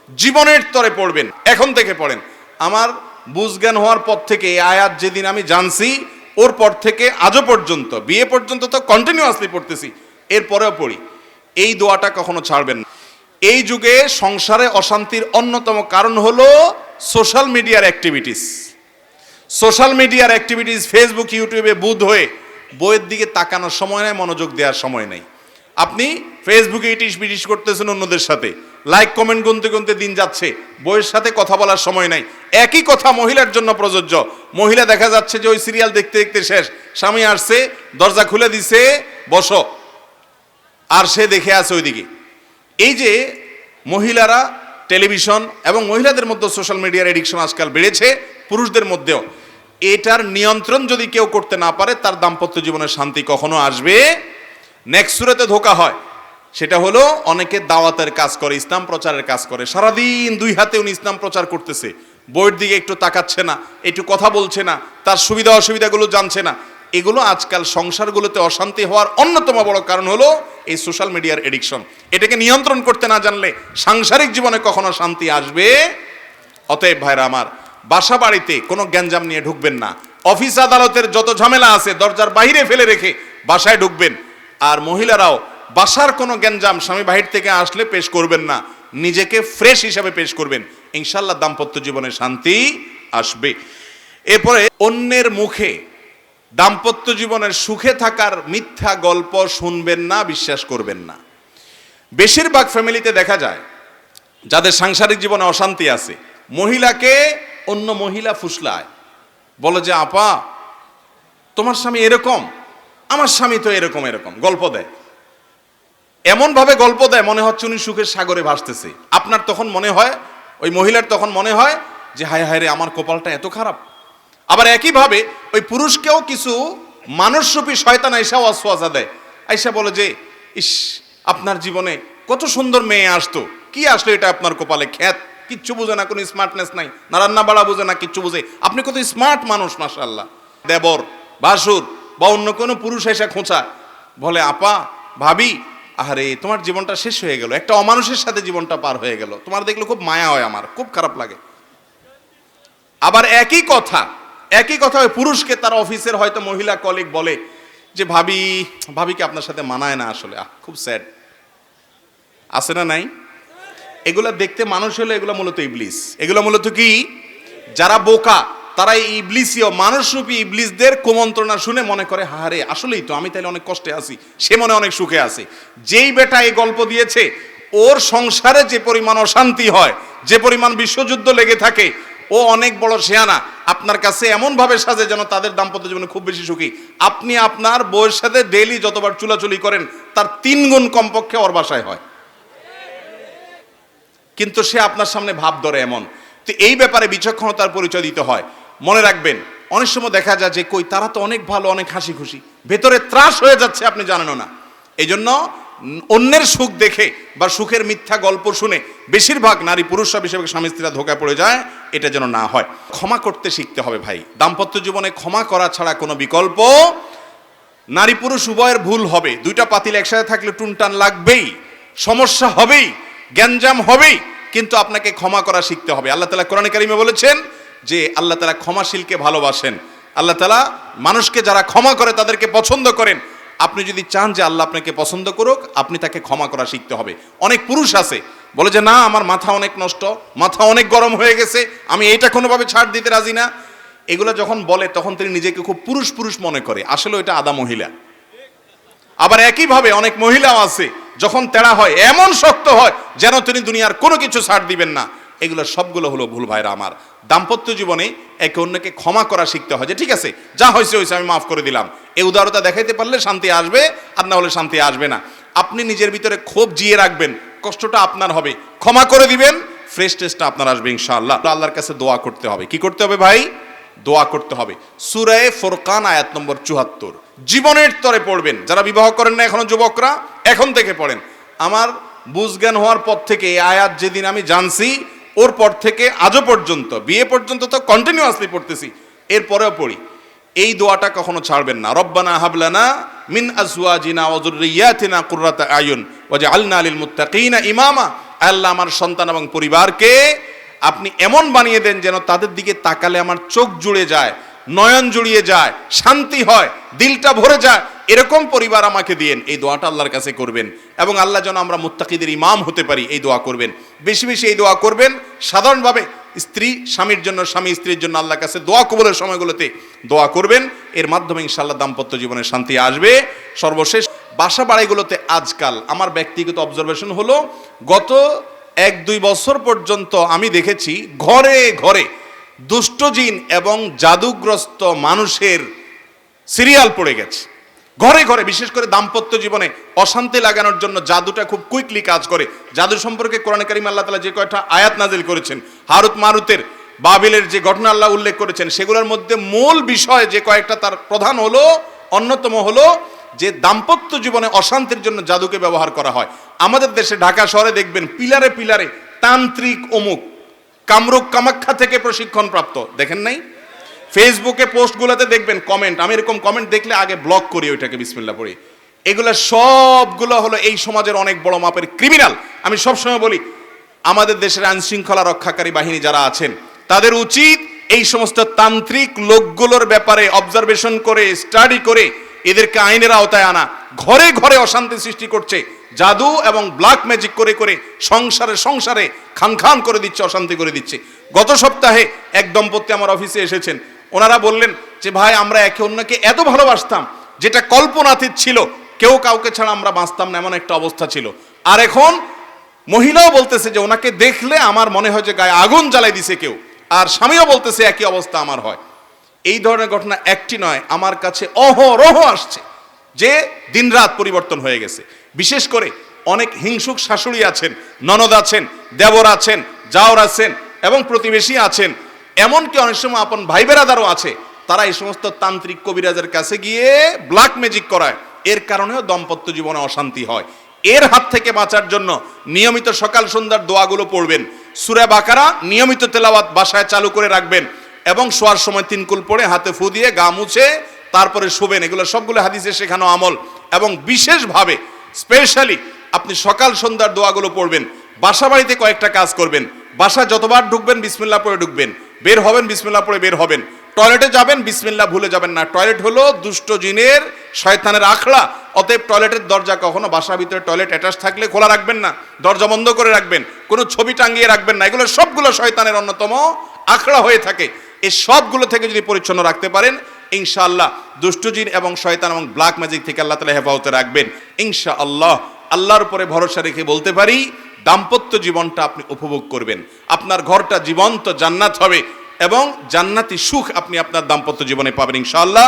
জীবনের তরে পড়বেন, এখন থেকে পড়েন। আমার বুঝজ্ঞান হওয়ার পর থেকে এই আয়াত যেদিন আমি জানছি ওর পর থেকে আজও পর্যন্ত, বিয়ে পর্যন্ত তো কন্টিনিউয়াসলি পড়তেছি, এরপরেও পড়ি। এই দোয়াটা কখনো ছাড়বেন না। এই যুগে সংসারে অশান্তির অন্যতম কারণ হলো সোশ্যাল মিডিয়ার অ্যাক্টিভিটিস। সোশ্যাল মিডিয়ার অ্যাক্টিভিটিস, ফেসবুক ইউটিউবে বুধ হয়ে বইয়ের দিকে তাকানোর সময় নেই, মনোযোগ দেওয়ার সময় নেই। আপনি ফেসবুকে ইটিস বিটিস করতেছেন অন্যদের সাথে, লাইক কমেন্ট গুনতে গুনতে দিন যাচ্ছে, বইয়ের সাথে কথা বলার সময় নাই। একই কথা মহিলার জন্য প্রযোজ্য। মহিলা দেখা যাচ্ছে যে ওই সিরিয়াল দেখতে দেখতে শেষ, স্বামী আসছে, দরজা খুলে দিছে, বসো, আর সে দেখে আছে ওইদিকে। এই যে মহিলারা টেলিভিশন এবং মহিলাদের মধ্যে সোশ্যাল মিডিয়ার এডিকশন আজকাল বেড়েছে, পুরুষদের মধ্যেও। এটার নিয়ন্ত্রণ যদি কেউ করতে না পারে, তার দাম্পত্য জীবনের শান্তি কখনো আসবে। নেক্সট সুরাতে ধোকা হয়, সেটা হলো অনেকে দাওয়াতের কাজ করে, ইসলাম প্রচারের কাজ করে, সারাদিন দুই হাতে উনি ইসলাম প্রচার করতেছে, বইয়ের দিকে একটু তাকাচ্ছে না, একটু কথা বলছে না, তার সুবিধা অসুবিধাগুলো জানছে না। এগুলো আজকাল সংসারগুলোতে অশান্তি হওয়ার অন্যতম বড় কারণ হলো এই সোশ্যাল মিডিয়ার এডিকশন। এটাকে নিয়ন্ত্রণ করতে না জানলে সাংসারিক জীবনে কখনো শান্তি আসবে। অতএব ভাইরা আমার, বাসা বাড়িতে কোনো গ্যাঞ্জাম নিয়ে ঢুকবেন না। অফিস আদালতের যত ঝামেলা আছে দরজার বাইরে ফেলে রেখে বাসায় ঢুকবেন। আর মহিলারাও বাসার কোনো গ্যাঞ্জাম স্বামী বাহির থেকে আসলে পেশ করবেন না, নিজেকে ফ্রেশ হিসাবে পেশ করবেন। ইনশাল্লাহ দাম্পত্য জীবনে শান্তি আসবে। এরপরে অন্যের মুখে দাম্পত্য জীবনের সুখে থাকার মিথ্যা গল্প শুনবেন না, বিশ্বাস করবেন না। বেশিরভাগ ফ্যামিলিতে দেখা যায় যাদের সাংসারিক জীবনে অশান্তি আছে, মহিলাকে অন্য মহিলা ফুসলায়, বলে যে আপা তোমার স্বামী এরকম, আমার স্বামী তো এরকম এরকম, গল্প দেয়। এমন ভাবে গল্প দেয় মনে হচ্ছে উনি সুখের সাগরে ভাসতেছে। আপনার তখন মনে হয়, ওই মহিলার তখন মনে হয় যে হায় হায় রে, আমার কপালটা এত খারাপ। আবার একইভাবে ওই পুরুষকেও কিছু মানুষরূপী শয়তান আইসা ওয়াসওয়াসা দেয়, আইসা বলে যে ইস, আপনার জীবনে কত সুন্দর মেয়ে আসতো, কি আসলো এটা আপনার কপালে, খ্যাত, কিচ্ছু বুঝে না, কোনো স্মার্টনেস নাই, না রান্না বাড়া বুঝে না, কিচ্ছু বুঝে, আপনি কত স্মার্ট মানুষ মাশাআল্লাহ। দেবর, ভাসুর বা অন্য কোনো পুরুষ এসে খোঁচা, বলে আপা, ভাবি, আরে তোমার জীবনটা শেষ হয়ে গেল, একটা অমানুষের সাথে জীবনটা পার হয়ে গেল, তোমার দেখলে খুব মায়া হয়, আমার খুব খারাপ লাগে। আবার একই কথা ওই পুরুষকে তার অফিসের হয়তো মহিলা কলিগ বলে যে ভাবিকে আপনার সাথে মানায় না, আসলে খুব স্যাড। আছে না নাই? এগুলা দেখতে মানুষ হলে এগুলো মূলত ইবলিস। এগুলো মূলত কি? যারা বোকা তারা এই ইবলিসীয় মানুষরূপী ইবলিসদের কুমন্ত্রণা শুনে মনে করে হারে আসলেই তো আমি তাহলে অনেক কষ্টে আছি, সে মনে অনেক সুখে আছে। যেই বেটা এই গল্প দিয়েছে, ওর সংসারে যে পরিমাণ অশান্তি হয়, যে পরিমাণ বিশ্বযুদ্ধ লেগে থাকে, ও অনেক বড় শেয়ানা। আপনার কাছে এমন ভাবে সাজে যেন তাদের দাম্পত্য জীবনে খুব বেশি সুখী। আপনি আপনার বউয়ের সাথে ডেইলি যতবার চুলাচুলি করেন তার 3 গুণ কমপক্ষে ওর বাসায় হয়, কিন্তু সে আপনার সামনে ভাব ধরে এমন। তো এই ব্যাপারে বিচক্ষণতার পরিচয় দিতে হয়। মনে রাখবেন, অনেক সময় দেখা যায় যে কই তারা তো অনেক ভালো, অনেক হাসি খুশি, ভেতরে ত্রাস হয়ে যাচ্ছে, আপনি জানেনও না। এই জন্য অন্যের সুখ দেখে বা সুখের মিথ্যা গল্প শুনে বেশিরভাগ নারী পুরুষরা, বেশিরভাগ স্বামী স্ত্রীরা ধোঁকায় পড়ে যায়। এটা যেন না হয়। ক্ষমা করতে শিখতে হবে ভাই। দাম্পত্য জীবনে ক্ষমা করা ছাড়া কোনো বিকল্প, নারী পুরুষ উভয়ের ভুল হবে। দুইটা পাতিল একসাথে থাকলে টুনটান লাগবেই, সমস্যা হবেই, গ্যাঞ্জাম হবেই, কিন্তু আপনাকে ক্ষমা করা শিখতে হবে। আল্লাহ তাআলা কোরআনে কারিমে বলেছেন যে আল্লাহ তাআলা ক্ষমাশীলকে ভালোবাসেন। আল্লাহ তাআলা মানুষকে যারা ক্ষমা করে তাদেরকে পছন্দ করেন। আপনি যদি চান যে আল্লাহ আপনাকে পছন্দ করুক, আপনি তাকে ক্ষমা করা শিখতে হবে। অনেক পুরুষ আছে বলে যে না, আমার মাথা অনেক নষ্ট, মাথা অনেক গরম হয়ে গেছে, আমি এইটা কোনোভাবে ছাড় দিতে রাজি না। এগুলো যখন বলে তখন তিনি নিজেকে খুব পুরুষ পুরুষ মনে করে, আসলে এটা আদা মহিলা। আবার একইভাবে অনেক মহিলাও আছে, যখন তেড়া হয় এমন শক্ত হয় যেন তিনি দুনিয়ার কোনো কিছু ছাড় দিবেন না। এগুলো সবগুলো হলো ভুল ভাইরা আমার। দাম্পত্য জীবনে একে অন্যকে ক্ষমা করা শিখতে হয়, যে ঠিক আছে যা হয়েছে হয়েছে, আমি মাফ করে দিলাম। এই উদারতা দেখাইতে পারলে শান্তি আসবে, আর না হলে শান্তি আসবে না। আপনি নিজের ভিতরে ক্ষোভ জিয়ে রাখবেন, কষ্টটা আপনার হবে, ক্ষমা করে দিবেন, ফ্রেশ টেস্টটা আপনার আসবে ইনশাআল্লাহ। আল্লাহর কাছে দোয়া করতে হবে। কি করতে হবে ভাই? দোয়া করতে হবে। সূরা ফুরকান আয়াত নম্বর ৭৪ জীবনের তরে পড়বেন। যারা বিবাহ করেন না এখনো, যুবকরা এখন থেকে পড়েন। আমার বুঝজ্ঞান হওয়ার পর থেকে এই আয়াত যেদিন আমি জানছি ওর পর থেকে আজও পর্যন্ত, বিয়ে পর্যন্ত তো কন্টিনিউয়াসলি পড়তেছি, এরপরেও পড়ি। এই দোয়াটা কখনো ছাড়বেন না। রব্বানা হাবলানা মিন আজওয়াজিনা ওয়া যুররিয়াতিনা কুররাতা আয়ুন ওয়াজআলনা লিল মুত্তাকিনা ইমামা। আল্লাহ আমার সন্তান এবং পরিবারকে আপনি এমন বানিয়ে দেন যেন তাদের দিকে তাকালে আমার চোখ জুড়ে যায়, নয়ন জুড়িয়ে যায়, শান্তি হয়, দিলটা ভরে যায়, এরকম পরিবার আমাকে দিয়েন। এই দোয়াটা আল্লাহর কাছে করবেন এবং আল্লাহ যেন আমরা মুত্তাকিদের ইমাম হতে পারি, এই দোয়া করবেন। বেশি বেশি এই দোয়া করবেন। সাধারণভাবে স্ত্রী স্বামীর জন্য, স্বামী স্ত্রীর জন্য আল্লাহর কাছে দোয়া কবুলের সময়গুলোতে দোয়া করবেন। এর মাধ্যমে ইনশাআল্লাহ দাম্পত্য জীবনে শান্তি আসবে। সর্বশেষ, বাসা বাড়িগুলোতে আজকাল আমার ব্যক্তিগত অবজারভেশন হলো, গত 1-2 বছর পর্যন্ত আমি দেখেছি ঘরে ঘরে দুষ্ট জিন এবং জাদুগ্রস্ত মানুষের সিরিয়াল পড়ে গেছে। ঘরে ঘরে, বিশেষ করে দাম্পত্য জীবনে অশান্তি লাগানোর জন্য জাদুটা খুব কুইকলি কাজ করে। জাদু সম্পর্কে কোরআনে কারিমে আল্লাহ তাআলা যে কয়টা আয়াত নাজিল করেছেন, হারুত মারুতের, বাবিলের যে ঘটনা আল্লাহ উল্লেখ করেছেন, সেগুলোর মধ্যে মূল বিষয় যে কয়েকটা, তার প্রধান হলো, অন্যতম হলো যে দাম্পত্য জীবনে অশান্তির জন্য জাদুকে ব্যবহার করা হয়। আমাদের দেশে ঢাকা শহরে দেখবেন পিলারে পিলারে তান্ত্রিক অমুক, কামরূপ কামাখ্যা থেকে প্রশিক্ষণ প্রাপ্ত, দেখেন নাই? ফেসবুকে পোস্টগুলোতে দেখবেন কমেন্ট, আমি এরকম কমেন্ট দেখলে আগে ব্লক করি ওইটাকে, বিসমিল্লাহ পড়ি। এগুলো সবগুলো হলো এই সমাজের অনেক বড় মাপের ক্রিমিনাল। আমি সবসময় বলি, আমাদের দেশের আইন শৃঙ্খলা রক্ষাকারী বাহিনী যারা আছেন, তাদের উচিত এই সমস্ত তান্ত্রিক লোকগুলোর ব্যাপারে অবজারভেশন করে, স্টাডি করে এদেরকে আইনের আওতায় আনা। ঘরে ঘরে অশান্তি সৃষ্টি করছে, জাদু এবং ব্ল্যাক ম্যাজিক করে করে সংসারে সংসারে খান খান করে দিচ্ছে, অশান্তি করে দিচ্ছে। গত সপ্তাহে এক দম্পতি আমার অফিসে এসেছেন। ওনারা বললেন যে ভাই, আমরা একে অন্যকে এত ভালোবাসতাম, যেটা কল্পনাতীত ছিল, কেউ কাউকে ছাড়া আমরা বাঁচতাম না, এমন একটা অবস্থা ছিল। আর এখন মহিলাও বলতেছে যে ওনাকে দেখলে আমার মনে হয় যে গায়ে আগুন জ্বালাই দিছে কেউ, আর স্বামীও বলতেছে একই অবস্থা আমার হয়। এই ধরনের ঘটনা একটি নয়, আমার কাছে অহরহ আসছে যে দিনরাত পরিবর্তন হয়ে গেছে। বিশেষ করে অনেক হিংসুক শাশুড়ি আছেন, ননদ আছেন, দেবর আছেন, জাওর আছেন এবং প্রতিবেশী আছেন, এমনকি অনেক সময় আপন ভাই বেরাদারও আছে। তারা এই সমস্ত তান্ত্রিক কবিরাজের কাছে গিয়ে ব্ল্যাক ম্যাজিক করায়। এর কারণেও দাম্পত্য জীবনে অশান্তি হয়। এর হাত থেকে বাঁচার জন্য নিয়মিত সকাল সন্ধ্যার দোয়াগুলো পড়বেন। সূরা বাকারা নিয়মিত তেলাওয়াত বাসায় চালু করে রাখবেন এবং শোয়ার সময় 3 কুল পড়ে হাতে ফু দিয়ে গা মুছে তারপরে শোবেন। এগুলো সবগুলো হাদিসে শেখানো আমল। এবং বিশেষভাবে স্পেশালি আপনি সকাল সন্ধ্যার দোয়াগুলো পড়বেন। বাসা বাড়িতে কয়েকটা কাজ করবেন। বাসা যতবার ঢুকবেন বিসমিল্লাহ পড়ে ঢুকবেন, বের হবেন বিসমিল্লাহ পড়ে বের হবেন। টয়লেটে যাবেন বিসমিল্লাহ ভুলে যাবেন না। টয়লেট হলো দুষ্ট জিনের, শয়তানের আখড়া। অতএব টয়লেটের দরজা কখনো, বাসার ভিতরে টয়লেট অ্যাটাচ থাকলে খোলা রাখবেন না, দরজা বন্ধ করে রাখবেন, কোনো ছবি টাঙিয়ে রাখবেন না। এগুলো সবগুলো শয়তানের অন্যতম আখড়া হয়ে থাকে। এই সবগুলো থেকে যদি পরিচ্ছন্ন রাখতে পারেন, ইনশাআল্লাহ দুষ্ট জিন এবং শয়তান এবং ব্ল্যাক ম্যাজিক থেকে আল্লাহ তাআলা হেফাজতে রাখবেন ইনশাআল্লাহ। আল্লাহর উপরে ভরসা রেখে বলতে পারি, দাম্পত্য জীবনটা আপনি উপভোগ করবেন। আপনার ঘরটা জীবন্ত জান্নাত হবে এবং জান্নাতি সুখ আপনি আপনার দাম্পত্য জীবনে পাবেন ইনশাআল্লাহ।